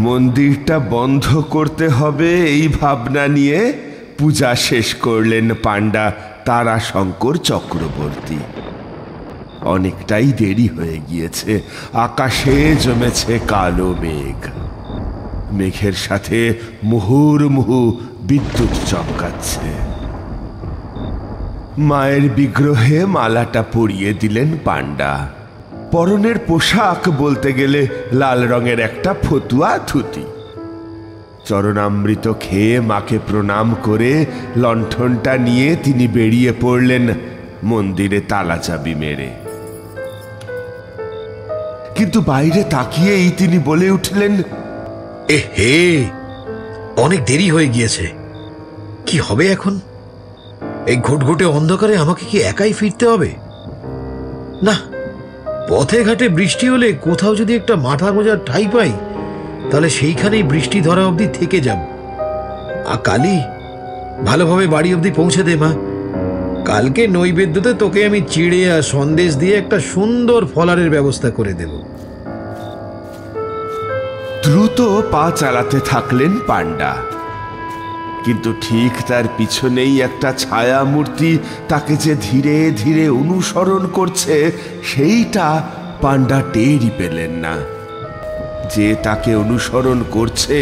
মন্দিরটা বন্ধ করতে হবে এই ভাবনা নিয়ে পূজা শেষ করলেন পাণ্ডা তারাশঙ্কর চক্রবর্তী। অনেকটাই দেরি হয়ে গিয়েছে, আকাশে জমেছে কালো মেঘ, মেঘের সাথে মুহুর্মুহু বিদ্যুৎ চমকাচ্ছে। মায়ের বিগ্রহে মালাটা পরিয়ে দিলেন পাণ্ডা। পরনের পোশাক বলতে গেলে লাল রঙের একটা ফতুয়া ধুতি। চরণামৃত খেয়ে মাকে প্রণাম করে লণ্ঠনটা নিয়ে তিনি বেরিয়ে পড়লেন মন্দিরে তালা চাবি মেরে। কিন্তু বাইরে তাকিয়েই তিনি বলে উঠলেন, হে, অনেক দেরি হয়ে গিয়েছে, কি হবে এখন? এই ঘুটঘুটে অন্ধকারে আমাকে কি একাই ফিরতে হবে? না, পথে ঘাটে বৃষ্টি হলে কোথাও যদি একটা মাথা গোঁজার ঠাঁই পাই, তাহলে সেইখানেই বৃষ্টি ধরা অবধি থেকে যাব। কালী, ভালোভাবে বাড়ি অবধি পৌঁছে দে মা। কালকে নৈবেদ্যতে তোকে আমি চিড়ে আর সন্দেশ দিয়ে একটা সুন্দর ফলারের ব্যবস্থা করে দেব। দ্রুত পা চালাতে থাকলেন পাণ্ডা। কিন্তু ঠিক তার পিছনেই একটা ছায়া মূর্তি তাকে যে ধীরে ধীরে অনুসরণ করছে, সেইটা পাণ্ডা টেরই পেলেন না। যে তাকে অনুসরণ করছে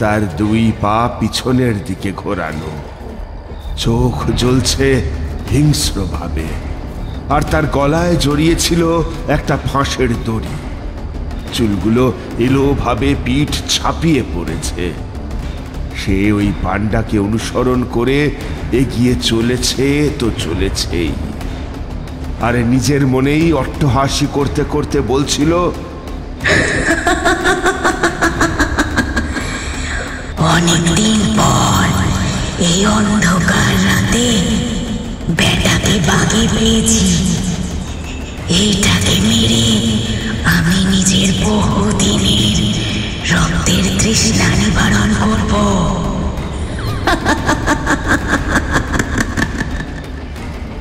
তার দুই পা পিছনের দিকে ঘোরানো, চোখ জ্বলছে হিংস্রভাবে, আর তার গলায় জড়িয়েছিল একটা ফাঁসের দড়ি। চুলগুলো এলোভাবে পিঠ ছাপিয়ে পড়েছে। সে ওই পাণ্ডাকে অনুসরণ করে এগিয়ে চলেছে তো চলেছেই, আর নিজের মনেই অট্টহাসি করতে করতে বলছিল, অনেকদিন পর এই অন্ধকার রাতে বেটাকে বাগে পেয়েছি। এইটাকে মেরে আমি নিজের বহুদিনের রক্তের তৃষ্ণা নিবারণ করব।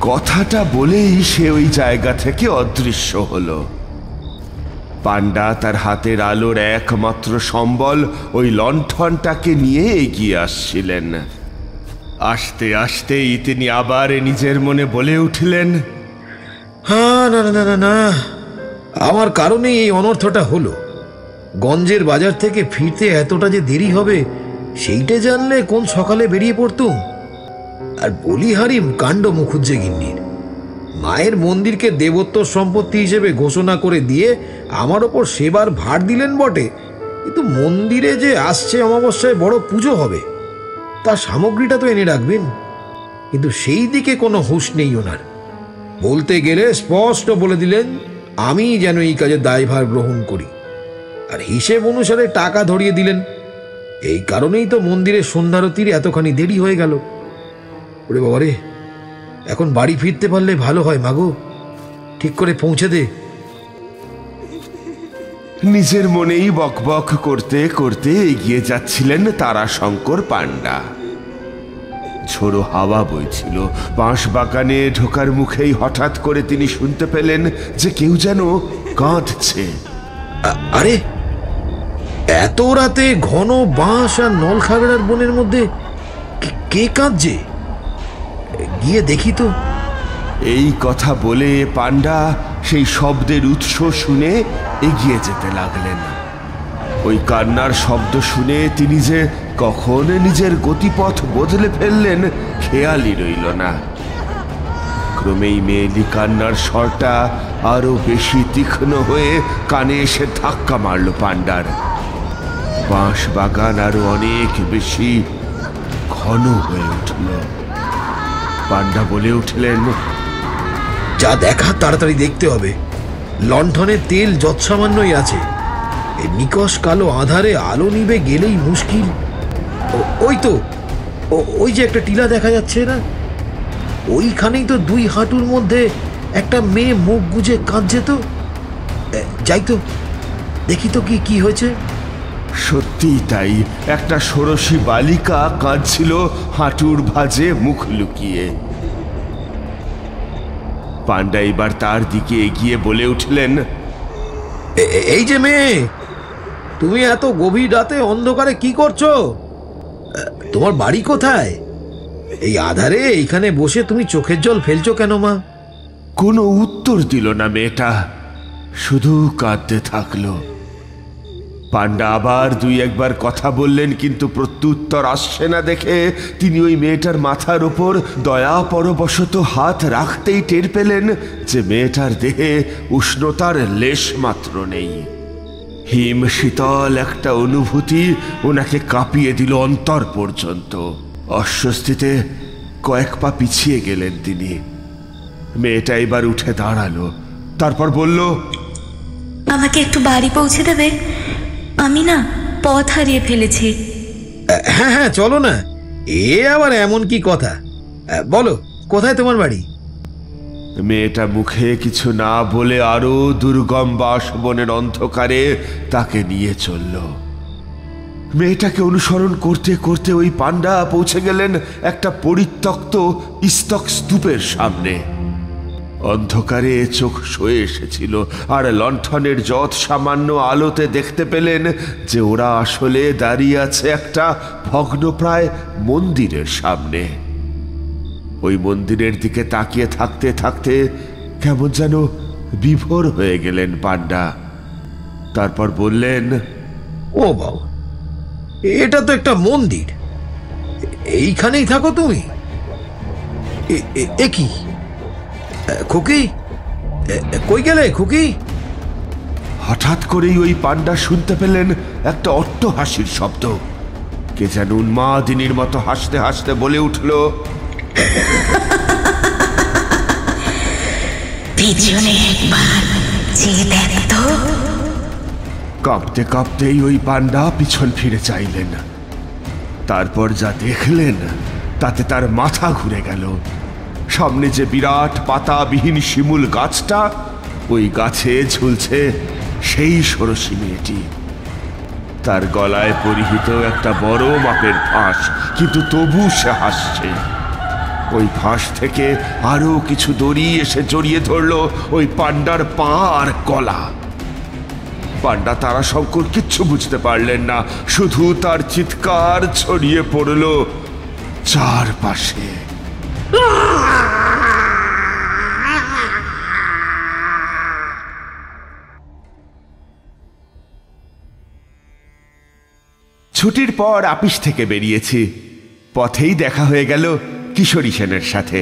কথাটা বলেই সে ওই জায়গা থেকে অদৃশ্য হলো। পাণ্ডা তার হাতের আলোর একমাত্র সম্বল ওই লণ্ঠনটাকে নিয়ে এগিয়ে আসছিলেন। আস্তে আস্তেই তিনি আবার নিজের মনে বলে উঠলেন, হ্যাঁ, না না না না, আমার কারণেই এই অনর্থটা হলো। গঞ্জের বাজার থেকে ফিরতে এতটা যে দেরি হবে সেইটা জানলে কোন সকালে বেরিয়ে পড়তুম। আর বলিহারিম কাণ্ড মুখুজ্জে গিন্নির। মায়ের মন্দিরকে দেবত্ব সম্পত্তি হিসেবে ঘোষণা করে দিয়ে আমার ওপর সেবার ভার দিলেন বটে, কিন্তু মন্দিরে যে আসছে অমাবস্যায় বড় পুজো হবে, তার সামগ্রীটা তো এনে রাখবেন। কিন্তু সেই দিকে কোনো হুঁশ নেই ওনার। বলতে গেলে স্পষ্ট বলে দিলেন আমি যেন এই কাজের দায়ভার গ্রহণ করি, আর হিসেব অনুসারে টাকা ধরিয়ে দিলেন। এই কারণেই তো মন্দিরের সন্ধ্যারতির এতখানি দেরি হয়ে গেল। ওরে বাবারে, এখন বাড়ি ফিরতে পারলে ভালো হয় মাগো, ঠিক করে পৌঁছে দে। নিজের মনেই বকবক করতে করতে এগিয়ে যাচ্ছিলেন তারাশঙ্কর পাণ্ডা। ঝোড়ো হাওয়া বইছিল। বাঁশ বাগানে ঢোকার মুখেই হঠাৎ করে তিনি শুনতে পেলেন যে কেউ যেন কাঁদছে। আরে, এত রাতে ঘন বাঁশ আর নলখাগড়ার বনের মধ্যে কে কাঁদছে? গিয়ে দেখি তো। এই কথা বলে পাণ্ডা সেই শব্দের উৎস শুনে এগিয়ে যেতে লাগলেন। ওই কান্নার শব্দ শুনে তিনি যে কখন নিজের গতিপথ বদলে ফেললেন খেয়ালই রইল না। ক্রমেই মেয়েলি কান্নার স্বরটা আরো বেশি তীক্ষ্ণ হয়ে কানে এসে ধাক্কা মারল পাণ্ডার। বাঁশ বাগান আরো অনেক বেশি ঘন হয়ে উঠল। পাণ্ডা বলে উঠলেন, যা দেখা তাড়াতাড়ি দেখতে হবে। লণ্ঠনের তেল যৎসামান্যই আছে। এই নিকষ কালো আধারে আলো নিবে গেলেই মুশকিল। ওই তো, ওই যে একটা টিলা দেখা যাচ্ছে না, ওইখানেই তো দুই হাঁটুর মধ্যে একটা মেয়ে মুখ গুজে কাঁদছে। তো যাই তো, দেখি তো কি হয়েছে। সত্যিই তাই, একটা ষোড়শী বালিকা কাঁদছিল হাঁটুর ভাঁজে মুখ লুকিয়ে। পাণ্ডা এবার তার দিকে এগিয়ে বলে উঠলেন, এই যে মেয়ে, তুমি এত গভীর রাতে অন্ধকারে কি করছো? তোমার বাড়ি কোথায়? এই আধারে এইখানে বসে তুমি চোখের জল ফেলছো কেন মা? কোনো উত্তর দিল না মেয়েটা, শুধু কাঁদতে থাকলো। পান্ডা আবার দুই একবার কথা বললেন, কিন্তু প্রত্যুত্তর আসছে না দেখে তিনি ওই মেয়েটার মাথার ওপর দয়া পরবশত হাত রাখতেই টের পেলেন যে মেয়েটার দেহে উষ্ণতার লেশ মাত্র নেই। হিম শীতল একটা অনুভূতি ওনাকে কাঁপিয়ে দিল অন্তর পর্যন্ত। অস্বস্তিতে কয়েক পা পিছিয়ে গেলেন তিনি। মেয়েটা এবার উঠে দাঁড়ালো, তারপর বলল, আমাকে একটু বাড়ি পৌঁছে দেবে? আমি না পথ হারিয়ে ফেলেছি। হ্যাঁ হ্যাঁ, চলো না। এ আবার এমন কি কথা? বলো, কোথায় তোমার বাড়ি? মেয়েটা মুখে কিছু না বলে আরো দুর্গম বাসবনের অন্ধকারে তাকে নিয়ে চলল। মেয়েটাকে অনুসরণ করতে করতে ওই পান্ডা পৌঁছে গেলেন একটা পরিত্যক্ত ইস্তক স্তূপের সামনে। অন্ধকারে চোখ সয়ে এসেছিল, আর লণ্ঠনের যৎ সামান্য আলোতে দেখতে পেলেন যে ওরা আসলে দাঁড়িয়ে আছে একটা ভগ্নপ্রায় মন্দিরের সামনে। ওই মন্দিরের দিকে তাকিয়ে থাকতে থাকতে কেমন যেন বিভোর হয়ে গেলেন পান্ডা। তারপর বললেন, ও বাবা, এটা তো একটা মন্দির। এইখানেই থাকো তুমি? এ কি খুকি? কই গেলে খুকি? হঠাৎ করেই ওই পান্ডা শুনতে পেলেন একটা অট্টহাসির শব্দ। কে যেন উন্মাদিনীর মতো হাসতে হাসতে বলে উঠল, পিছনে একবার চেয়ে দেখতো। কাঁপতে কাঁপতেই ওই পান্ডা পিছন ফিরে চাইলেন। তারপর যা দেখলেন তাতে তার মাথা ঘুরে গেল। সামনে যে বিরাট পাতাবিহীন শিমুল গাছটা, ওই গাছে ঝুলছে সেই ষোড়শী মেয়েটি। তার গলায় পরিহিত একটা বড় মাপের ফাঁস, কিন্তু তবু সে হাসছে। ওই ফাঁস থেকে আরো কিছু দড়ি এসে জড়িয়ে ধরল ওই পান্ডার পা আর গলা। পান্ডা তারাশঙ্কর কিচ্ছু বুঝতে পারলেন না, শুধু তার চিৎকার ছড়িয়ে পড়ল চারপাশে। ছুটির পর আপিস থেকে বেরিয়েছি। পথেই দেখা হয়ে গেল কিশোরী সেনের সাথে।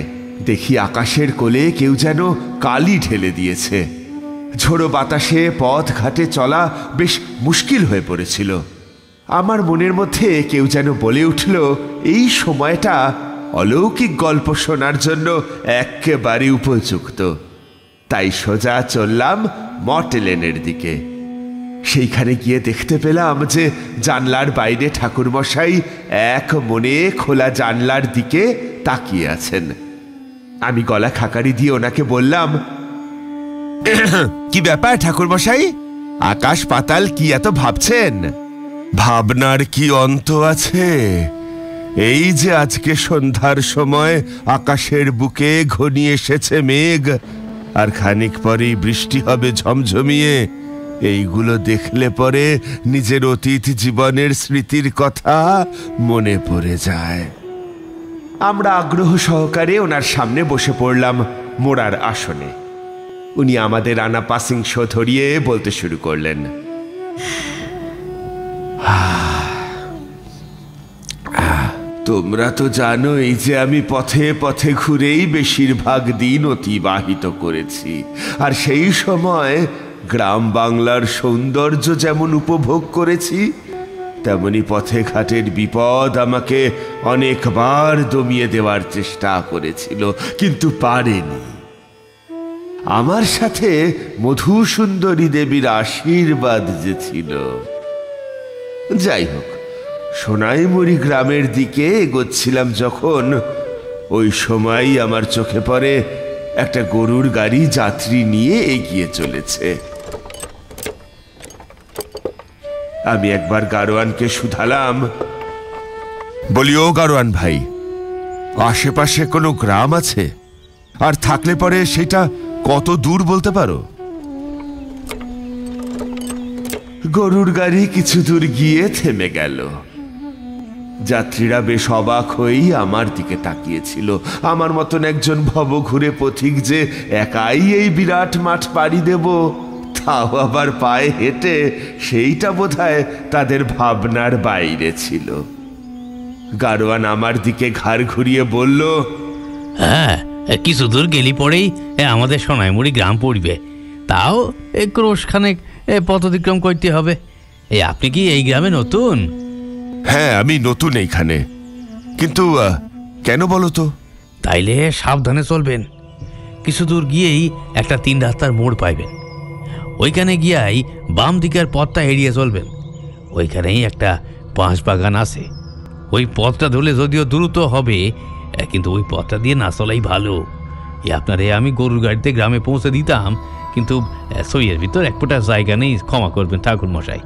দেখি আকাশের কোলে কেউ যেন কালি ঢেলে দিয়েছে। ঝোড়ো বাতাসে পথ ঘাটে চলা বেশ মুশকিল হয়ে পড়েছিল। আমার মনের মধ্যে কেউ যেন বলে উঠল, এই সময়টা অলৌকিক গল্প শোনার জন্য একেবারে উপযুক্ত। তাই সোজা চললাম মর্টেলেনের দিকে। সেইখানে গিয়ে দেখতে পেলাম যে জানলার বাইরে ঠাকুরমশাই এক মনে খোলা জানলার দিকে তাকিয়ে আছেন। আমি গলা খাকারি দিয়ে ওনাকে বললাম, কি ব্যাপার ঠাকুরমশাই? আকাশ পাতাল কি এত ভাবছেন? ভাবনার কি অন্ত আছে? এই যে আজকে সন্ধ্যার সময় আকাশের বুকে ঘনিয়ে এসেছে মেঘ, আর খানিক পরেই বৃষ্টি হবে ঝমঝমিয়ে। এইগুলো দেখলে পরে নিজের অতীত জীবনের স্মৃতির কথা মনে পড়ে যায়। আমরা আগ্রহ সহকারে ওনার সামনে বসে পড়লাম মোড়ার আসনে। উনি আমাদের আনা পাসিং শো ধরিয়ে বলতে শুরু করলেন, তোমরা তো জানোই যে আমি পথে পথে ঘুরেই বেশিরভাগ দিন অতিবাহিত করেছি, আর সেই সময় গ্রাম বাংলার সৌন্দর্য যেমন উপভোগ করেছি, তেমনি পথে ঘাটের বিপদ আমাকে অনেকবার দমিয়ে দেওয়ার চেষ্টা করেছিল, কিন্তু পারেনি। আমার সাথে মধুসুন্দরী দেবীর আশীর্বাদ যে ছিল। যাই হোক, সোনাইমুড়ি গ্রামের দিকে এগোচ্ছিলাম যখন, ওই সময়ই আমার চোখে পড়ে একটা গরুর গাড়ি যাত্রী নিয়ে এগিয়ে চলেছে। আমি একবার গাড়োয়ানকে শুধালাম, বলি, ও গাড়োয়ান ভাই, আশেপাশে কোনো গ্রাম আছে? আর থাকলে পরে সেটা কত দূর বলতে পারো? গরুর গাড়ি কিছু দূর গিয়ে থেমে গেল। যাত্রীরা বেশ অবাক হয়েই আমার দিকে তাকিয়েছিল। আমার মতন একজন ভবঘুরে পথিক যে একাই এই বিরাট মাঠ পাড়ি দেব, তাও আবার পায়ে হেঁটে, সেইটা বোধহয় তাদের ভাবনার বাইরে ছিল। গাড়োয়ান আমার দিকে ঘাড় ঘুরিয়ে বলল, হ্যাঁ, কিছু দূর গেলি পরেই আমাদের সোনাইমুড়ি গ্রাম পড়বে, তাও ক্রোশখানেক পথ অতিক্রম করতে হবে। আপনি কি এই গ্রামে নতুন? হ্যাঁ, আমি নতুন এইখানে। কিন্তু কেন বলো তো? তাইলে সাবধানে চলবেন। কিছু দূর গিয়েই একটা 3 রাস্তার মোড় পাইবেন। ওইখানে গিয়াই বাম দিকের পথটা এড়িয়ে চলবেন। ওইখানেই একটা বাঁশ বাগান আছে। ওই পথটা ধরলে যদিও দ্রুত হবে, কিন্তু ওই পথটা দিয়ে না চলাই ভালো। আপনারে আমি গরুর গাড়িতে গ্রামে পৌঁছে দিতাম, কিন্তু সইয়ের ভিতর এক ফোঁটা জায়গা নেই। ক্ষমা করবেন ঠাকুর মশাই।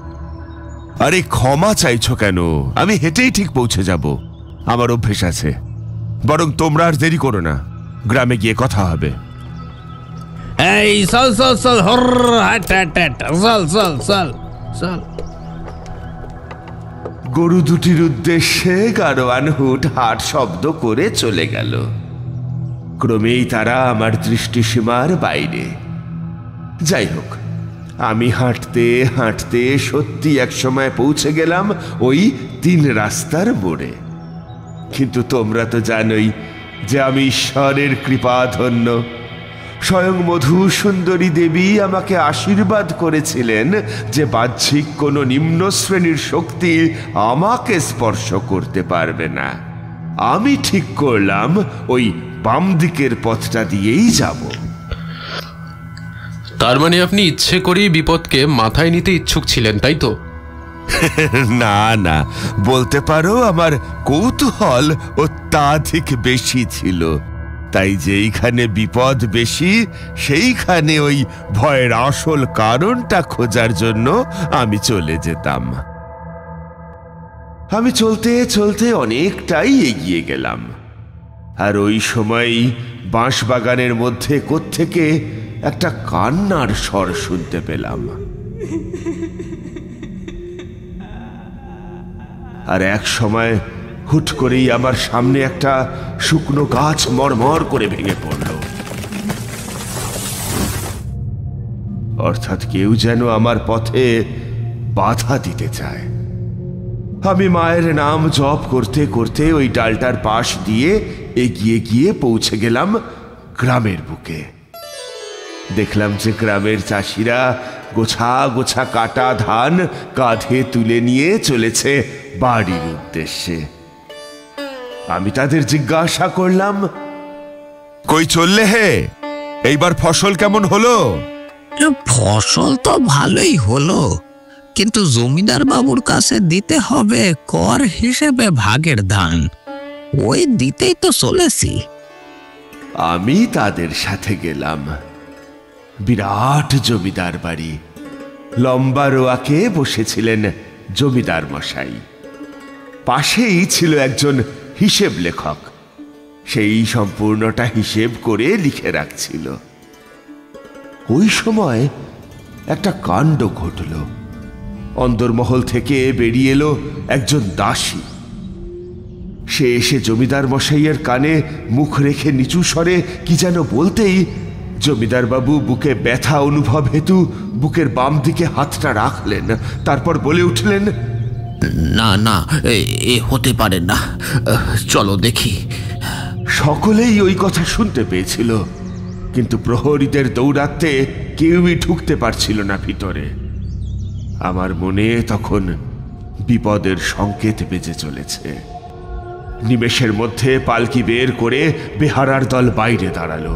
আরে ক্ষমা চাইছো কেন? আমি হেঁটেই ঠিক পৌঁছে যাব, আমার অভ্যেস আছে। বরং তোমরা আর দেরি করো না, গ্রামে গিয়ে কথা হবে। এই চল চল চল, হর হাট হাট হাট, চল চল চল চল। গরু দুটির উদ্দেশ্যে গাড়োয়ান হুট হাট শব্দ করে চলে গেল। ক্রমেই তারা আমার দৃষ্টিসীমার বাইরে। যাই হোক, আমি হাঁটতে হাঁটতে সত্যি একসময় পৌঁছে গেলাম ওই 3 রাস্তার মোড়ে। কিন্তু তোমরা তো জানোই যে আমি ঈশ্বরের কৃপাধন্য। স্বয়ং মধু সুন্দরী দেবী আমাকে আশীর্বাদ করেছিলেন যে বাহ্যিক কোনো নিম্ন শ্রেণীর শক্তি আমাকে স্পর্শ করতে পারবে না। আমি ঠিক করলাম ওই বাম দিকের পথটা দিয়েই যাব। তার মানে আপনি ইচ্ছে করেই বিপদকে মাথায় নিতে ইচ্ছুক ছিলেন, তাই তো? না না, বলতে পারো আমার কৌতূহল অত্যাধিক বেশি ছিল। তাই যেইখানে বিপদ বেশি, সেইখানে ওই ভয়ের আসল কারণটা খোঁজার জন্য আমি চলে যেতাম। আমি চলতে চলতে অনেকটাই এগিয়ে গেলাম, আর ওই সময়ই বাঁশবাগানের মধ্যে কোত্থেকে একটা কান্নার স্বর শুনতে পেলাম। আর এক সময় হুট করেই আমার সামনে একটা শুকনো গাছ মরমর করে ভেঙে পড়ল। অর্থাৎ কেউ যেন আমার পথে বাধা দিতে চায়। আমি মায়ের নাম জপ করতে করতে ওই ডালটার পাশ দিয়ে এগিয়ে গিয়ে পৌঁছে গেলাম গ্রামের বুকে। দেখলাম যে গ্রামের চাষিরা গোছা গোছা কাটা ধান কাঁধে তুলে নিয়ে চলেছে বাড়ির উদ্দেশ্যে। আমি তাদের জিজ্ঞাসা করলাম, কই চললে হে? এইবার ফসল কেমন হলো? ফসল তো ভালোই হলো, কিন্তু জমিদার বাবুর কাছে দিতে হবে কর হিসেবে ভাগের ধান, ওই দিতেই তো চলেছি। আমি তাদের সাথে গেলাম। বিরাট জমিদার বাড়ি। লম্বা রোয়াকে বসেছিলেন জমিদার মশাই। পাশেই ছিল একজন হিসেব লেখক, সেই সম্পূর্ণটা হিসেব করে লিখে রাখছিল। ওই সময় একটা কাণ্ড ঘটল। অন্দরমহল থেকে বেরিয়ে এলো একজন দাসী। সে এসে জমিদার মশাইয়ের কানে মুখ রেখে নিচু স্বরে কি যেন বলতেই জমিদার বাবু বুকে ব্যথা অনুভব হেতু বুকের বাম দিকে হাতটা রাখলেন। তারপর বলে উঠলেন, না না, এ হতে পারে না, চলো দেখি। সকলেই ওই কথা শুনতে পেয়েছিল, কিন্তু প্রহরীদের দৌড়াতে কেউই ঢুকতে পারছিল না ভিতরে। আমার মনে তখন বিপদের সংকেত বেজে চলেছে। নিমেষের মধ্যে পালকি বের করে বেহারার দল বাইরে দাঁড়ালো।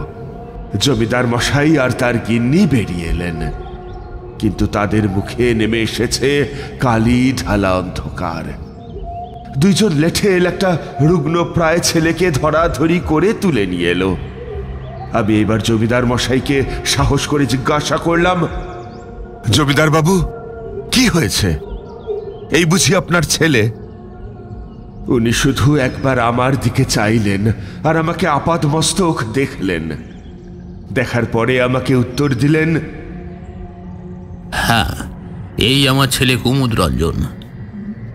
জমিদার মশাই আর তার গিন্নি বেরিয়ে এলেন, কিন্তু তাদের মুখে নেমে এসেছে কালি ঢালা অন্ধকার। দুইজন লেঠেল একটা রুগ্ন প্রায় ছেলেকে ধরাধরি করে তুলে নিয়ে এলো। আমি এবার জমিদার মশাইকে সাহস করে জিজ্ঞাসা করলাম, জমিদার বাবু, কি হয়েছে? এই বুঝি আপনার ছেলে? উনি শুধু একবার আমার দিকে চাইলেন আর আমাকে আপাদমস্তক দেখলেন। দেখার পরে আমাকে উত্তর দিলেন, হ্যাঁ, এই আমার ছেলে কুমুদ রঞ্জন।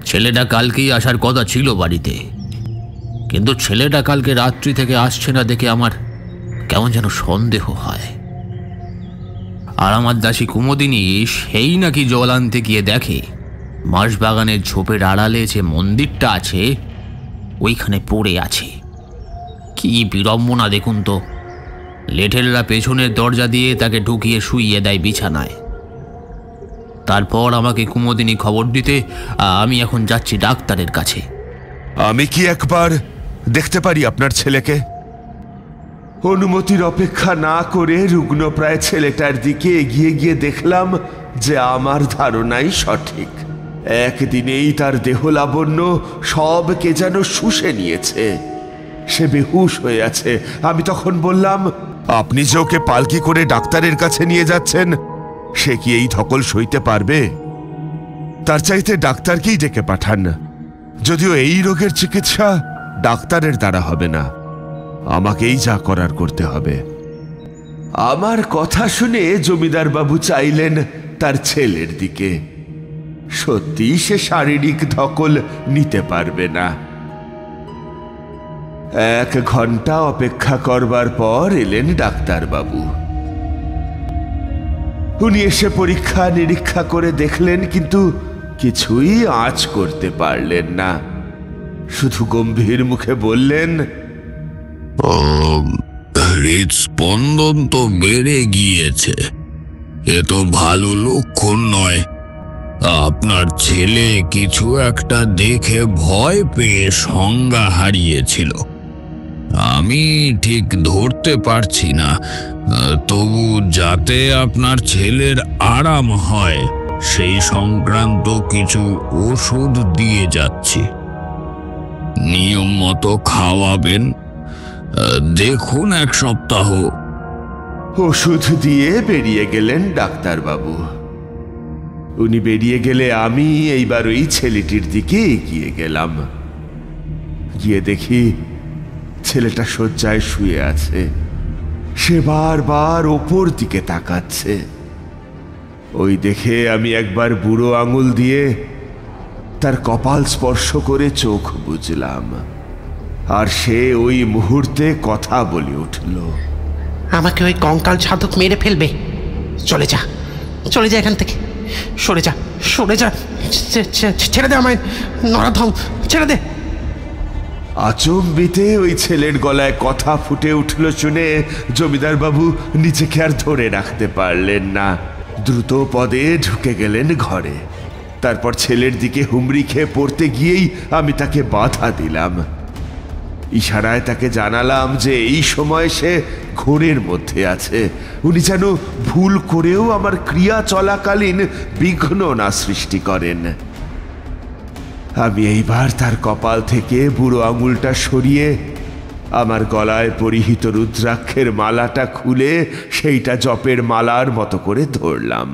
ছেলেটা কালকেই আসার কথা ছিল বাড়িতে, কিন্তু ছেলেটা কালকে রাত্রি থেকে আসছে না দেখে আমার কেমন যেন সন্দেহ হয়। আর আমার দাসী কুমুদিনী সেই নাকি জল আনতে গিয়ে দেখে মাসবাগানের ঝোপের আড়ালে যে মন্দিরটা আছে ওইখানে পড়ে আছে। কি বিড়ম্বনা দেখুন তো! লেঠেলরা পেছনের দরজা দিয়ে তাকে ঢুকিয়ে শুইয়ে দেয় বিছানায়। তারপর আমাকে কুমুদিনী খবর দিতে আমি এখন যাচ্ছি ডাক্তারের কাছে। আমি কি একবার দেখতে পারি আপনার ছেলেকে? অনুমতির অপেক্ষা না করে রুগ্নপ্রায় ছেলেটার দিকে এগিয়ে গিয়ে দেখলাম যে আমার ধারণাই সঠিক। একদিনেই তার দেহ লাবণ্য সব কে যেন শুষে নিয়েছে। সে বেহুশ হয়ে আছে। আমি তখন বললাম, আপনি যে ওকে পালকি করে ডাক্তারের কাছে নিয়ে যাচ্ছেন, সে কি এই ধকল সইতে পারবে? তার চাইতে ডাক্তারকেই ডেকে পাঠান। যদিও এই রোগের চিকিৎসা ডাক্তারের দ্বারা হবে না, আমাকেই যা করার করতে হবে। আমার কথা শুনে জমিদার বাবু চাইলেন তার ছেলের দিকে। সত্যি সে শারীরিক ধকল নিতে পারবে না। 1 ঘন্টা অপেক্ষা করবার পর এলেন ডাক্তারবাবু। উনি এসে পরীক্ষা নিরীক্ষা করে দেখলেন, কিন্তু কিছুই আঁচ করতে পারলেন না। শুধু গম্ভীর মুখে বললেন, হৃদস্পন্দন তো বেড়ে গিয়েছে, এ তো ভালো লক্ষণ নয়। আপনার ছেলে কিছু একটা দেখে ভয় পেয়ে সংজ্ঞা হারিয়েছিল। আমি ঠিক ধরতে পারছি না, তবু যাতে আপনার ছেলের আরাম হয় সেই সংক্রান্ত কিছু ওষুধ দিয়ে যাচ্ছি। নিয়ম মতো খাওয়াবেন, দেখুন 1 সপ্তাহ। ওষুধ দিয়ে বেরিয়ে গেলেন ডাক্তারবাবু। উনি বেরিয়ে গেলে আমি এইবার ওই ছেলেটির দিকে এগিয়ে গেলাম। গিয়ে দেখি ছেলেটা শয্যায় শুয়ে আছে। সে বারবার ওপর দিকে তাকাচ্ছে। ওই দেখে আমি একবার বুড়ো আঙুল দিয়ে তার কপাল স্পর্শ করে চোখ বুঝলাম। আর সে ওই মুহূর্তে কথা বলে উঠল, আমাকে ওই কঙ্কাল সাধক মেরে ফেলবে। চলে যা, চলে যা এখান থেকে, সরে যা, সরে যা, ছেড়ে দে আমায়, নরাধম, ছেড়ে দে। আচম্বিতে ওই ছেলের গলায় কথা ফুটে উঠল শুনে জমিদার বাবু নিজেকে আর ধরে রাখতে পারলেন না। দ্রুত পদে ঢুকে গেলেন ঘরে। তারপর ছেলের দিকে হুমড়ি খেয়ে পড়তে গিয়েই আমি তাকে বাধা দিলাম। ইশারায় তাকে জানালাম যে এই সময় সে ঘোরের মধ্যে আছে। উনি যেন ভুল করেও আমার ক্রিয়া চলাকালীন বিঘ্ন না সৃষ্টি করেন। আমি এইবার তার কপাল থেকে বুড়ো আঙুলটা সরিয়ে আমার গলায় পরিহিত রুদ্রাক্ষের মালাটা খুলে সেইটা জপের মালার মতো করে ধরলাম।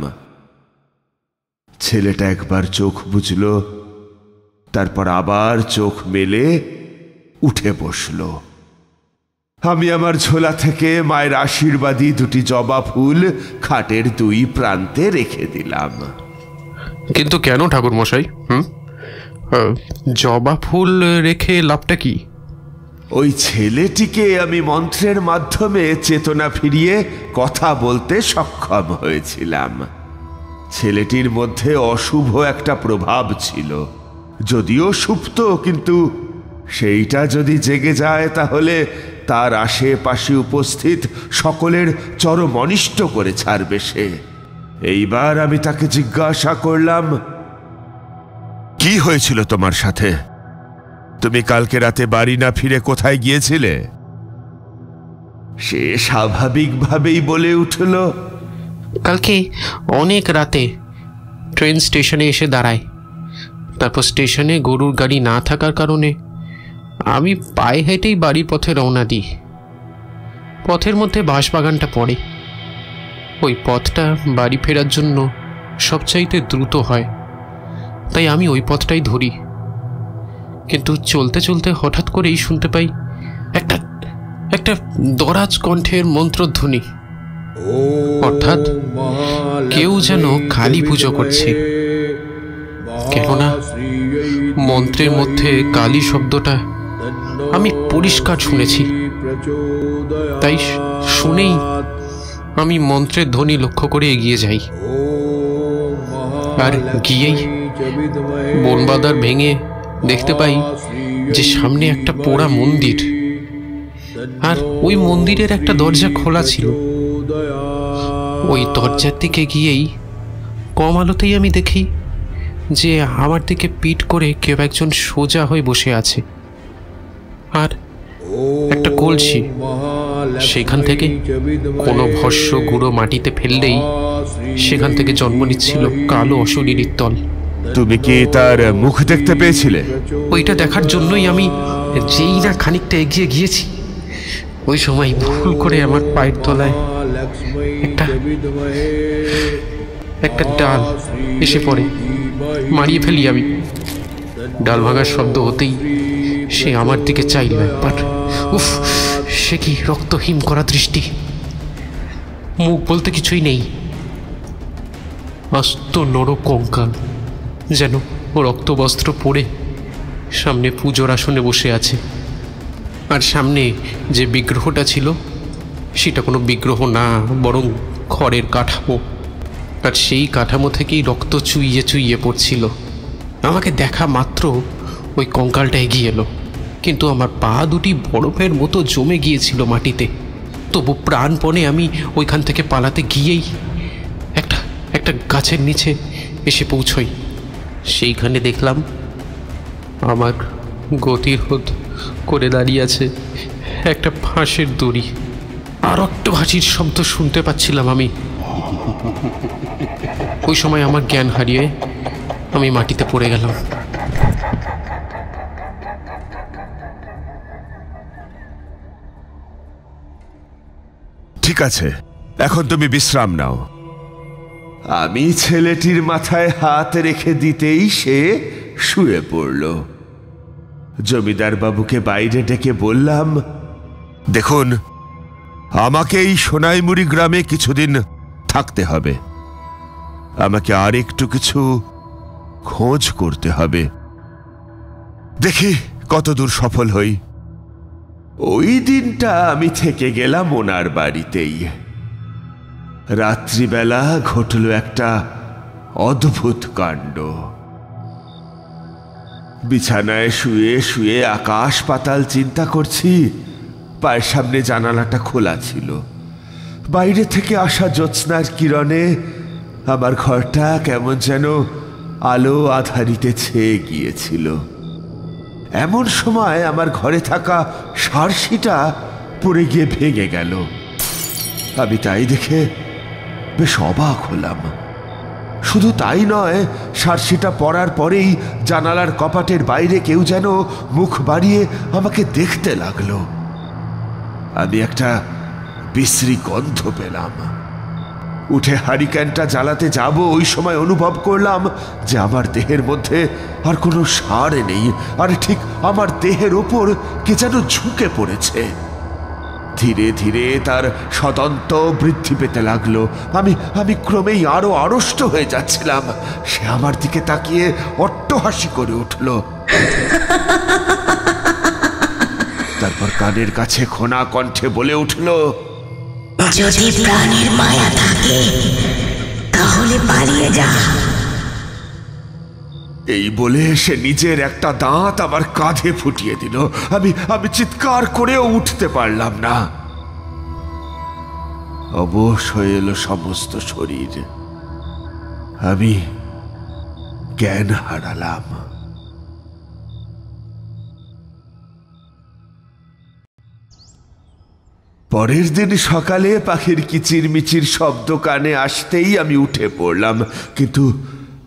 ছেলেটা একবার চোখ বুঝল, তারপর আবার চোখ মেলে উঠে বসল। আমি আমার ঝোলা থেকে মায়ের আশীর্বাদী 2টি জবা ফুল খাটের 2 প্রান্তে রেখে দিলাম। কিন্তু কেন ঠাকুর মশাই? জবা ফুল রেখে লাভটা কি? ওই ছেলেটিকে আমি মন্ত্রের মাধ্যমে চেতনা ফিরিয়ে কথা বলতে সক্ষম হয়েছিলাম। ছেলেটির মধ্যে অশুভ একটা প্রভাব ছিল, যদিও সুপ্ত, কিন্তু সেইটা যদি জেগে যায় তাহলে তার আশেপাশে উপস্থিত সকলের চরম অনিষ্ট করে ছাড়বে সে। এইবার আমি তাকে জিজ্ঞাসা করলাম, কি হয়েছিল তোমার সাথে? তুমি কালকে রাতে বাড়ি না ফিরে কোথায় গিয়েছিলে? সে স্বাভাবিকভাবেই বলে উঠল, কালকে অনেক রাতে ট্রেন স্টেশনে এসে দাঁড়ায়। তারপর স্টেশনে গরুর গাড়ি না থাকার কারণে আমি পায়ে হেঁটেই বাড়ির পথে রওনা দিই। পথের মধ্যে বাঁশবাগানটা পড়ে। ওই পথটা বাড়ি ফেরার জন্য সবচাইতে দ্রুত হয়, তাই আমি ওই পথটাই ধরি। কিন্তু চলতে চলতে হঠাৎ করেই শুনতে পাই একটা দরাজ কণ্ঠের মন্ত্রধ্বনি, অর্থাৎ কেউ যেন কালী পুজো করছে। কেননা মন্ত্রের মধ্যে কালী শব্দটা আমি পরিষ্কার শুনেছি। তাই শুনেই আমি মন্ত্রের ধ্বনি লক্ষ্য করে এগিয়ে যাই। আর গিয়েই বনবাদার ভেঙে দেখতে পাই যে সামনে একটা পোড়া মন্দির, আর ওই মন্দিরের একটা দরজা খোলা ছিল। ওই দরজার দিকে গিয়েই কম আলোতেই আমি দেখি যে আমার দিকে পিঠ করে কেউ একজন সোজা হয়ে বসে আছে, আর একটা কলসি। সেখান থেকে কোনো ভস্য গুঁড়ো মাটিতে ফেললেই সেখান থেকে জন্ম নিচ্ছিল কালো অশরীরীর তল। তুমি কি তার মুখ দেখতে পেয়েছিলে? ওইটা দেখার জন্যই আমি যেই না খানিকটা এগিয়ে গিয়েছি, ওই সময় ভুল করে আমার পায়ের তলায় একটা ডাল এসে পড়ে। মারিয়ে ফেলি আমি। ডাল ভাঙার শব্দ হতেই সে আমার দিকে চাইল একবার। উফ, সে কি রক্তহীন করা দৃষ্টি! মুখ বলতে কিছুই নেই, আস্ত নর কঙ্কাল, যেন ও রক্তবস্ত্র পরে সামনে পুজোর আসনে বসে আছে। আর সামনে যে বিগ্রহটা ছিল সেটা কোনো বিগ্রহ না, বরং খড়ের কাঠামো। আর সেই কাঠামো থেকেই রক্ত চুইয়ে চুইয়ে পড়ছিল। আমাকে দেখা মাত্র ওই কঙ্কালটা এগিয়ে এলো, কিন্তু আমার পা দুটি বরফের মতো জমে গিয়েছিল মাটিতে। তবু প্রাণপণে আমি ওইখান থেকে পালাতে গিয়েই একটা গাছের নিচে এসে পৌঁছই। সেইখানে দেখলাম আমার গতিরোধ করে দাঁড়িয়ে আছে একটা ফাঁসের দড়ি। আর একটু হাসির শব্দ শুনতে পাচ্ছিলাম আমি। ওই সময় আমার জ্ঞান হারিয়ে আমি মাটিতে পড়ে গেলাম। ঠিক আছে, এখন তুমি বিশ্রাম নাও। আমি ছেলেটির মাথায় হাত রেখে দিতেই সে শুয়ে পড়ল। জমিদার বাবুকে বাইরে ডেকে বললাম, দেখুন, আমাকে এই সোনাইমুড়ি গ্রামে কিছুদিন থাকতে হবে। আমাকে আর একটু কিছু খোঁজ করতে হবে, দেখি কতদূর সফল হই। ওই দিনটা আমি থেকে গেলাম ওনার বাড়িতেই। রাত্রিবেলা ঘটল একটা অদ্ভুত কাণ্ড। বিছানায় শুয়ে শুয়ে আকাশ পাতাল চিন্তা করছি, পায়ের সামনে জানালাটা খোলা ছিল। বাইরে থেকে আসা জ্যোৎস্নার কিরণে আমার ঘরটা কেমন যেন আলো আধারিতে ছেয়ে গিয়েছিল। এমন সময় আমার ঘরে থাকা সারসিটা পড়ে গিয়ে ভেঙে গেল। আমি তাই দেখে বেশ অবাক হলাম। শুধু তাই নয়, সারসিটা পড়ার পরেই জানালার কপাটের বাইরে কেউ যেন মুখ বাড়িয়ে আমাকে দেখতে লাগলো। আমি একটা বিশ্রী গন্ধ পেলাম। উঠে হারিকেনটা জ্বালাতে যাব, ওই সময় অনুভব করলাম যে আমার দেহের মধ্যে আর কোনো সার নেই, আর ঠিক আমার দেহের ওপর কে যেন ঝুঁকে পড়েছে। ধীরে ধীরে তার সদন্ত বৃদ্ধি পেতে লাগলো। আমি ক্রমেই আরো আড়ষ্ট হয়ে যাচ্ছিলাম। সে আমার দিকে তাকিয়ে অট্টহাসি করে উঠল। তারপর কানের কাছে খোনা কণ্ঠে বলে উঠল, যদি প্রাণের মায়া থাকে তাহলে পালিয়ে যা। এই বলে সে নিজের একটা দাঁত আমার কাঁধে ফুটিয়ে দিল। আমি চিৎকার করেও উঠতে পারলাম না। অবশ হয়ে এলো সমস্ত শরীর। আমি জ্ঞান হারালাম। পরের দিন সকালে পাখির কিচিরমিচির শব্দ কানে আসতেই আমি উঠে পড়লাম,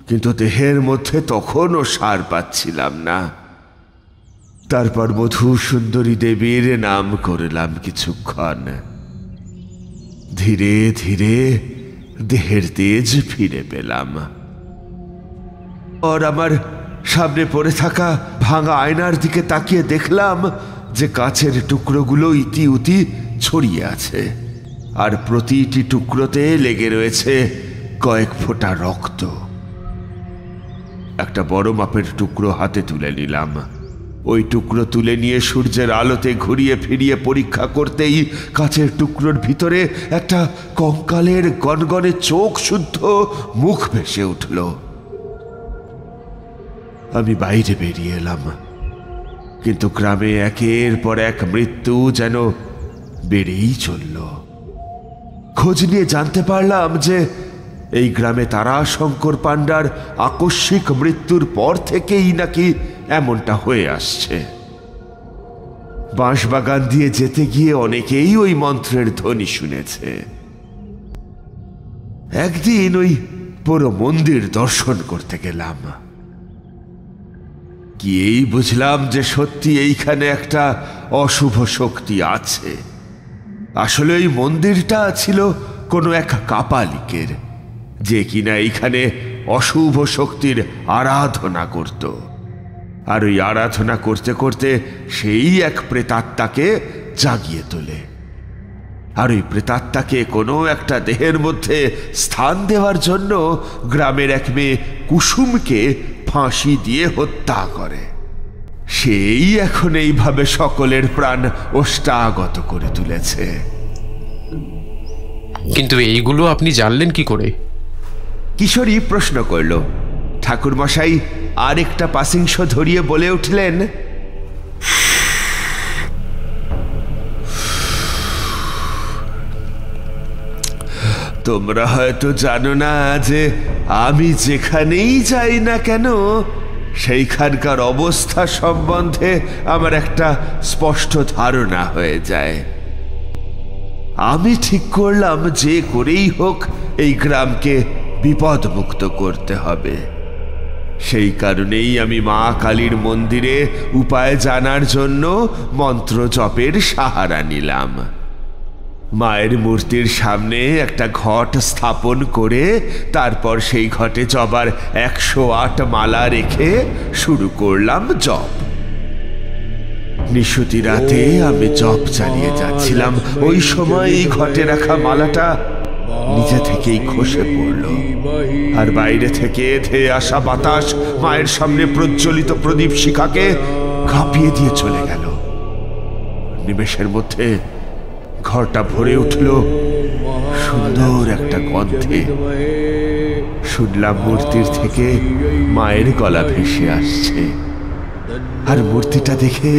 কিন্তু দেহের মধ্যে তখনও সার পাচ্ছিলাম না। তারপর মধু সুন্দরী দেবীর নাম করলাম কিছুক্ষণ। ধীরে ধীরে দেহের তেজ ফিরে পেলাম। আর আমার সামনে পড়ে থাকা ভাঙা আয়নার দিকে তাকিয়ে দেখলাম যে কাচের টুকরোগুলো ইতি উতি ছড়িয়ে আছে, আর প্রতিটি টুকরোতে লেগে রয়েছে কয়েক ফোঁটা রক্ত। একটা বড় মাপের টুকরো হাতে তুলে নিলাম। ওই টুকরো তুলে নিয়ে সূর্যের আলোতে ঘুরিয়ে ফিরিয়ে পরীক্ষা করতেই কাঁচের টুকরোর ভিতরে একটা কঙ্কালের গনগনে চোখ শুদ্ধ মুখ ভেসে উঠল। আমি বাইরে বেরিয়ে এলাম, কিন্তু গ্রামে একের পর এক মৃত্যু যেন বেড়েই চলল। খোঁজ নিয়ে জানতে পারলাম যে এই গ্রামে তারাশঙ্কর পাণ্ডার আকস্মিক মৃত্যুর পর থেকেই নাকি এমনটা হয়ে আসছে। বাঁশবাগান দিয়ে যেতে গিয়ে অনেকেই ওই মন্ত্রের ধ্বনি শুনেছে। একদিন ওই পুরো মন্দির দর্শন করতে গেলাম, গিয়েই বুঝলাম যে সত্যি এইখানে একটা অশুভ শক্তি আছে। আসলে ওই মন্দিরটা ছিল কোনো এক কাপালিকের, যে কিনা এইখানে অশুভ শক্তির আরাধনা করত। আর ওই আরাধনা করতে করতে সেই এক প্রেতাত্মাকে জাগিয়ে তোলে। আর ওই প্রেতাত্মাকে কোনো একটা দেহের মধ্যে স্থান দেওয়ার জন্য গ্রামের এক মেয়ে কুসুমকে ফাঁসি দিয়ে হত্যা করে। সেই এখন এইভাবে সকলের প্রাণ ওষ্ঠাগত করে তুলেছে। কিন্তু এইগুলো আপনি জানলেন কি করে? কিশোরী প্রশ্ন করল। ঠাকুরমশাই আরেকটা পাসিংশ ধরিয়ে বলে উঠলেন, তোমরা হয়তো জানো না যে আমি যেখানেই যাই না কেন সেইখানকার অবস্থা সম্বন্ধে আমার একটা স্পষ্ট ধারণা হয়ে যায়। আমি ঠিক করলাম যে করেই হোক এই গ্রামকে বিপদমুক্ত করতে হবে। সেই কারণেই আমি মা কালীর মন্দিরে উপায় জানার জন্য মন্ত্র জপের সাহারা নিলাম। মায়ের মূর্তির সামনে একটা ঘট স্থাপন করে তারপর সেই ঘটে জবার 108 মালা রেখে শুরু করলাম জপ। নিশুতি রাতে আমি জপ চালিয়ে যাচ্ছিলাম। ওই সময় এই ঘটে রাখা মালাটা নিজে থেকেই খসে পড়ল, আর বাইরে থেকে ধেয়ে আসা বাতাস মায়ের সামনে প্রজ্বলিত প্রদীপ শিখাকে কাঁপিয়ে দিয়ে চলে গেল। নিমেষের মধ্যে ঘরটা ভরে উঠল সুন্দর একটা গন্ধে। শুনলাম মূর্তির থেকে মায়ের গলা ভেসে আসছে, আর মূর্তিটা দেখে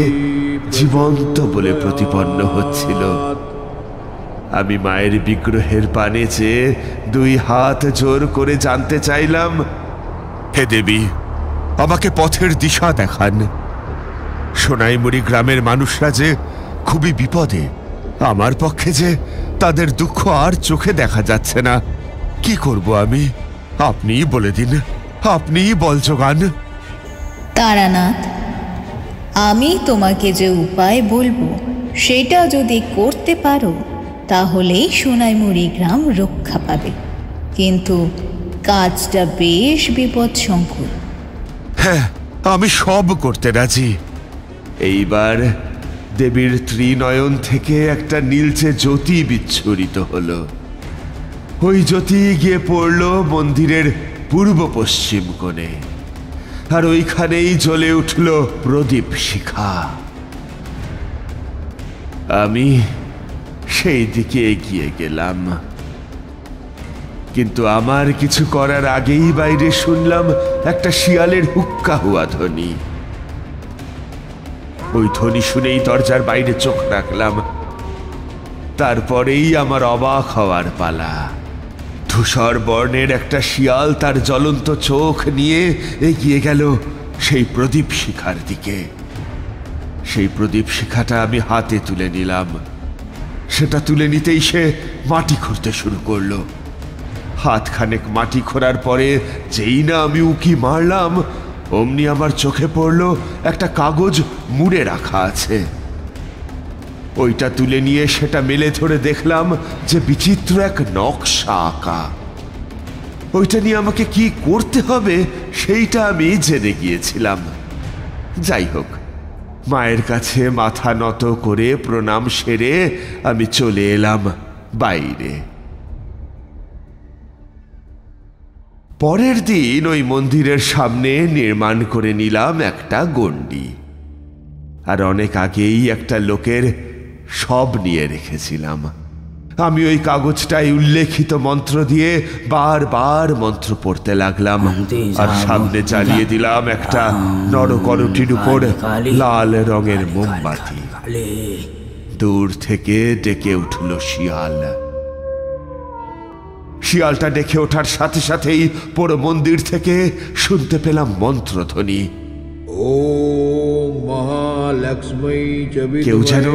জীবন্ত বলে প্রতিপন্ন হচ্ছিল। আমি মায়ের বিগ্রহের পানে চেয়ে 2 হাত জোর করে জানতে চাইলাম, হে দেবী, আমাকে পথের দিশা দেখান। সোনাইমুড়ি গ্রামের মানুষরা যে খুবই বিপদে, আমার পক্ষে যে তাদের দুঃখ আর চোখে দেখা যাচ্ছে না। কি করব আমি? আপনিই বলে দিন, আপনিই বল যোগান। তারানাথ, আমি তোমাকে যে উপায় বলবো সেটা যদি করতে পারো তাহলেই সোনাইমুড়ি গ্রাম রক্ষা পাবে, কিন্তু কাজটা বেশ বিপদসংকুল। হ্যাঁ, আমি সব করতে রাজি। এইবার দেবীর ত্রিনয়ন থেকে একটা নীলচে জ্যোতি বিচ্ছুরিত হলো। ওই জ্যোতি গিয়ে পড়ল মন্দিরের পূর্ব পশ্চিম কোণে, আর ওইখানেই জ্বলে উঠল প্রদীপ শিখা। আমি সেই দিকে এগিয়ে গেলাম, কিন্তু আমার কিছু করার আগেই বাইরে শুনলাম একটা শিয়ালের হুক্কা হুয়া ধ্বনি। ওই ধ্বনি শুনেই দরজার বাইরে চোখ রাখলাম। তারপরেই আমার অবাক হওয়ার পালা। ধূসর বর্ণের একটা শিয়াল তার জ্বলন্ত চোখ নিয়ে এগিয়ে গেল সেই প্রদীপ শিখার দিকে। সেই প্রদীপ শিখাটা আমি হাতে তুলে নিলাম। সেটা তুলে নিতেই সে মাটি খুঁড়তে শুরু করলো। হাতখানেক মাটি খোঁড়ার পরে যেই না আমি উকি মারলাম, অমনি আমার চোখে পড়ল একটা কাগজ মুড়ে রাখা আছে। ওইটা তুলে নিয়ে সেটা মেলে ধরে দেখলাম যে বিচিত্র এক নকশা আঁকা। ওইটা নিয়ে আমাকে কি করতে হবে সেইটা আমি জেনে গিয়েছিলাম। যাই হোক, মায়ের কাছে মাথা নত করে প্রণাম সেরে আমি চলে এলাম বাইরে। পরের দিন ওই মন্দিরের সামনে নির্মাণ করে নিলাম একটা গণ্ডি, আর অনেক আগেই একটা লোকের শব নিয়ে রেখেছিলাম। আমি ওই কাগজটায় উল্লেখিত মন্ত্র দিয়ে বারবার মন্ত্র পড়তে লাগলাম, আর সামনে জ্বালিয়ে দিলাম একটা নরকরটির উপর লাল রঙের মোমবাতি। দূর থেকে ডেকে উঠল শিয়াল। শিয়ালটা ডেকে ওঠার সাথে সাথেই পুরো মন্দির থেকে শুনতে পেলাম মন্ত্রধ্বনি। ওম মহালক্ষ্মী কেউ যেন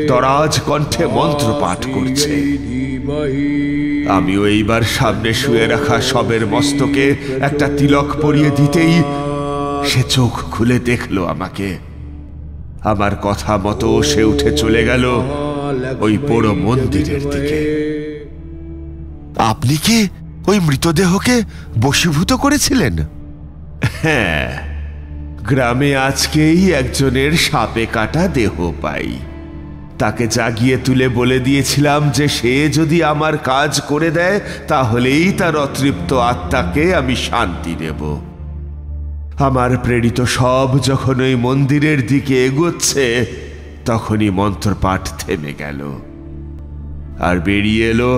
দরাজ কণ্ঠে মন্ত্র পাঠ করছে। আমিও এইবার সামনে শুয়ে রাখা শবের মস্তকে একটা তিলক পরিয়ে দিতেই সে চোখ খুলে দেখলো আমাকে। আমার কথা মতো সে উঠে চলে গেল ওই পুরো মন্দিরের দিকে। আপনি কি ওই মৃতদেহকে বশীভূত করেছিলেন? হ্যাঁ, গ্রামে আজকেই একজনের সাপে কাটা দেহ পাই। তাকে জাগিয়ে তুলে বলে দিয়েছিলাম যে সে যদি আমার কাজ করে দেয় তাহলেই তার অতৃপ্ত আত্মাকে আমি শান্তি দেব। আমার প্রেরিত সব যখন ওই মন্দিরের দিকে এগোচ্ছে তখনই মন্ত্রপাঠ থেমে গেল, আর বেরিয়ে এলো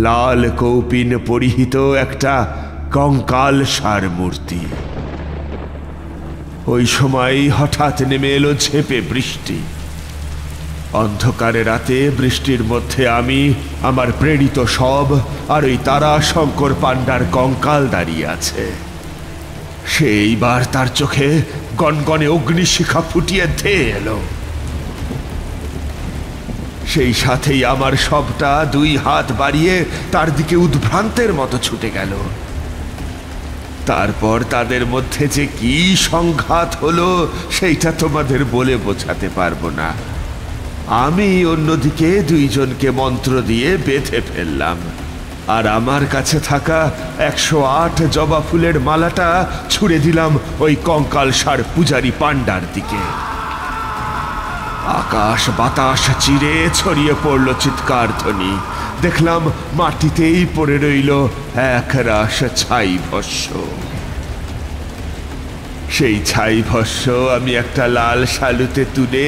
লাল কৌপিন পরিহিত একটা কঙ্কাল সার মূর্তি। ওই সময় হঠাৎ নেমে এলো ঝেঁপে বৃষ্টি। অন্ধকারে রাতে বৃষ্টির মধ্যে আমি, আমার প্রেরিত সব আর ওই তারা শঙ্কর পাণ্ডার কঙ্কাল দাঁড়িয়ে আছে। সেইবার তার চোখে গনগনে অগ্নিশিখা ফুটিয়ে ধেয়ে এলো। সেই সাথেই আমার সবটা দুই হাত বাড়িয়ে তার দিকে উদ্ভ্রান্তের মতো ছুটে গেল। তারপর তাদের মধ্যে যে কি সংঘাত হলো সেইটা তোমাদের বলে বোঝাতে পারবো না। আমি অন্যদিকে দুইজনকে মন্ত্র দিয়ে বেঁধে ফেললাম, আর আমার কাছে থাকা 108 জবা ফুলের মালাটা ছুঁড়ে দিলাম ওই কঙ্কাল সার পূজারী পাণ্ডার দিকে। আকাশ বাতাস চিরে ছড়িয়ে পড়ল চিৎকার ধ্বনি। দেখলাম মাটিতেই পড়ে রইল এক রাশ ছাই ভস্য। সেই ছাই ভস্য আমি একটা লাল শালুতে তুলে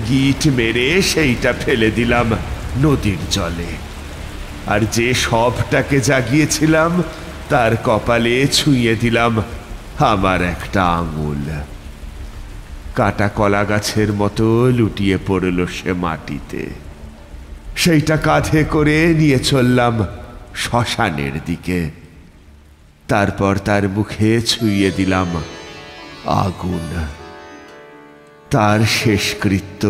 গিট মেরে সেইটা ফেলে দিলাম নদীর জলে, আর যে সবটাকে জাগিয়েছিলাম তার কপালে ছুঁয়ে দিলাম আমার একটা আঙুল। কাটা কলা গাছের মতো লুটিয়ে পড়ল সে মাটিতে। সেইটা কাঁধে করে নিয়ে চললাম শ্মশানের দিকে। তারপর তার মুখে ছুঁয়ে দিলাম আগুন। তার শেষকৃত্য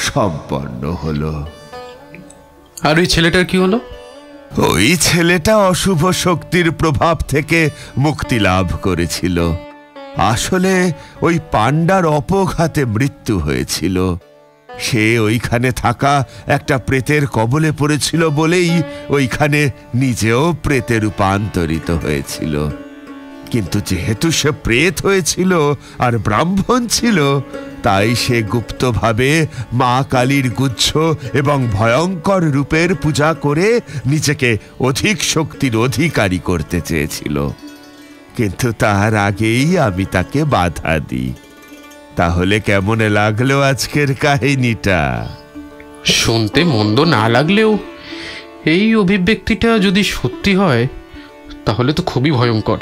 সম্পন্ন হলো। আর ওই ছেলেটার কি হলো? ওই ছেলেটা অশুভ শক্তির প্রভাব থেকে মুক্তি লাভ করেছিল। আসলে ওই পাণ্ডার অপঘাতে মৃত্যু হয়েছিল। সে ওইখানে থাকা একটা প্রেতের কবলে পড়েছিল বলেই ওইখানে নিজেও প্রেতে রূপান্তরিত হয়েছিল। কিন্তু যেহেতু সে প্রেত হয়েছিল আর ব্রাহ্মণ ছিল, তাই সে গুপ্তভাবে মা কালীর গুচ্ছ এবং ভয়ঙ্কর রূপের পূজা করে নিজেকে অধিক শক্তির অধিকারী করতে চেয়েছিল। কিন্তু তার আগেই আমি তাকে বাধা দিই। তাহলে কেমন লাগলো আজকের কাহিনীটা? শুনতে মন্দ না লাগলেও এই অভিব্যক্তিটা যদি সত্যি হয় তাহলে তো খুবই ভয়ঙ্কর।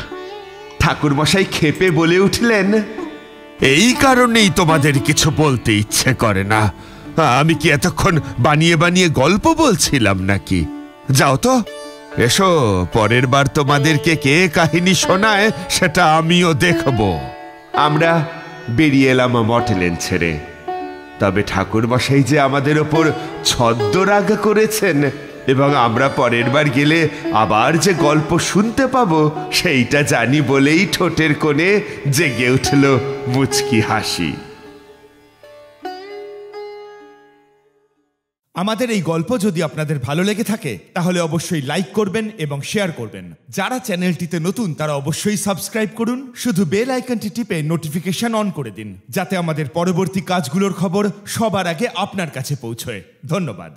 ঠাকুরমশাই ক্ষেপে বলে উঠলেন, এই কারণেই তোমাদের কিছু বলতে ইচ্ছে করে না। আমি কি এতক্ষণ বানিয়ে বানিয়ে গল্প বলছিলাম নাকি? যাও তো, এসো, পরের বার তোমাদেরকে কে কাহিনী শোনায় সেটা আমিও দেখব। আমরা বেরিয়ে এলাম মটলেন ছেড়ে। তবে ঠাকুরমশাই যে আমাদের ওপর ছদ্মরাগ করেছেন এবং আমরা পরের বার গেলে আবার যে গল্প শুনতে পাবো সেইটা জানি বলেই ঠোঁটের কোণে জেগে উঠল মুচকি হাসি। আমাদের এই গল্প যদি আপনাদের ভালো লেগে থাকে তাহলে অবশ্যই লাইক করবেন এবং শেয়ার করবেন। যারা চ্যানেলটিতে নতুন তারা অবশ্যই সাবস্ক্রাইব করুন। শুধু বেল আইকনটি টিপে নোটিফিকেশন অন করে দিন, যাতে আমাদের পরবর্তী কাজগুলোর খবর সবার আগে আপনার কাছে পৌঁছয়। ধন্যবাদ।